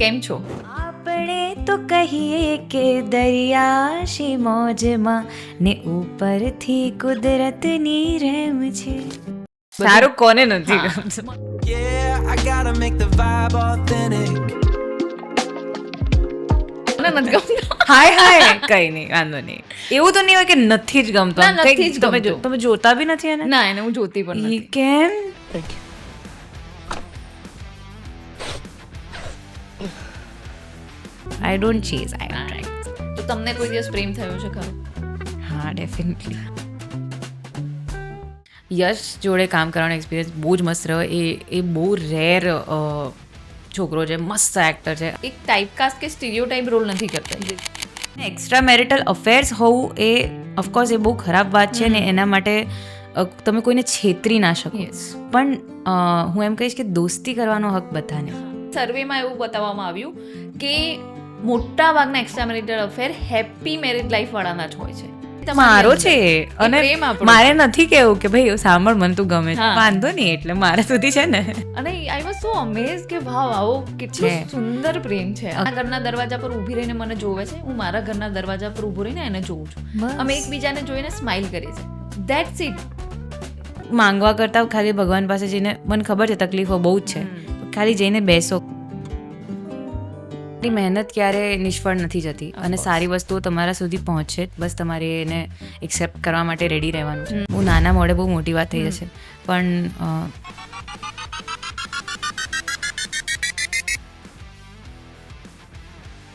કેમ છો? આપણે તો કહીએ કે દરિયાશી મોજમાં ને ઉપરથી કુદરતની રહેમ છે. સારું કોને નથી ગમતું? Yeah, I gotta make the vibe authentic. મને નથી ગમતું. હાય હાય કઈ નહીં, વાંધો નહીં. એવું તો નહીં હોય કે નથી જ ગમતું. ના, નથી કંઈક જ તમે ગમતું. તમે જોતા બી નથી એને? ના, એને હું જોતી પણ ઈ નથી. કેમ? I don't chase, I attract. તો તમને કોઈ દિવસ પ્રેમ થયો છે ખરો? હા, ડેફિનેટલી. યશ જોડે કામ કરવાનો એક્સપિરિયન્સ બહુ જ મસ્ત રહ્યો. એ બહુ રેર છોકરો છે, મસ્ત એક્ટર છે. એક ટાઈપકાસ્ટ કે સ્ટીરિયોટાઇપ રોલ નથી કરતા. એક્સ્ટ્રા મેરિટલ અફેર્સ હોવું એ ઓફકોર્સ એ બહુ ખરાબ વાત છે ને એના માટે તમે કોઈને છેતરી ના શકો. Yes. પણ હું એમ કહીશ કે દોસ્તી કરવાનો હક બધાને. સર્વેમાં એવું બતાવવામાં આવ્યું કે મોટા ભાગના extra marital affair happy marriage life વાળાના જ હોય છે. મારો છે અને પ્રેમ આપણો. મારે નથી કેવું કે ભાઈ સાંભળ મને તું ગમે છે. હા. વાંધો નહીં, એટલે મારા સુધી છે ને. અને આઈ વોઝ સો અમેઝ કે ભાવ આવો કેટલો છે. સુંદર પ્રેમ છે. આ ઘરના દરવાજા પર ઊભી રહીને મને જોવે છે, હું મારા ઘરના દરવાજા પર ઊભો રહીને એને જોઉં છું. બસ. અમે એકબીજાને જોઈને સ્માઇલ કરીએ છીએ. That's it. માંગવા કરતા ખાલી ભગવાન પાસે જઈને, મને ખબર છે તકલીફો બહુ જ છે, ખાલી જઈને બેસો. તમારી મહેનત ક્યારે નિષ્ફળ નથી જતી અને સારી વસ્તુઓ તમારા સુધી પહોંચે, બસ તમારે એને એક્સેપ્ટ કરવા માટે રેડી રહેવાનું છે. હું નાના મોડે બહુ મોટી વાત થઈ જશે પણ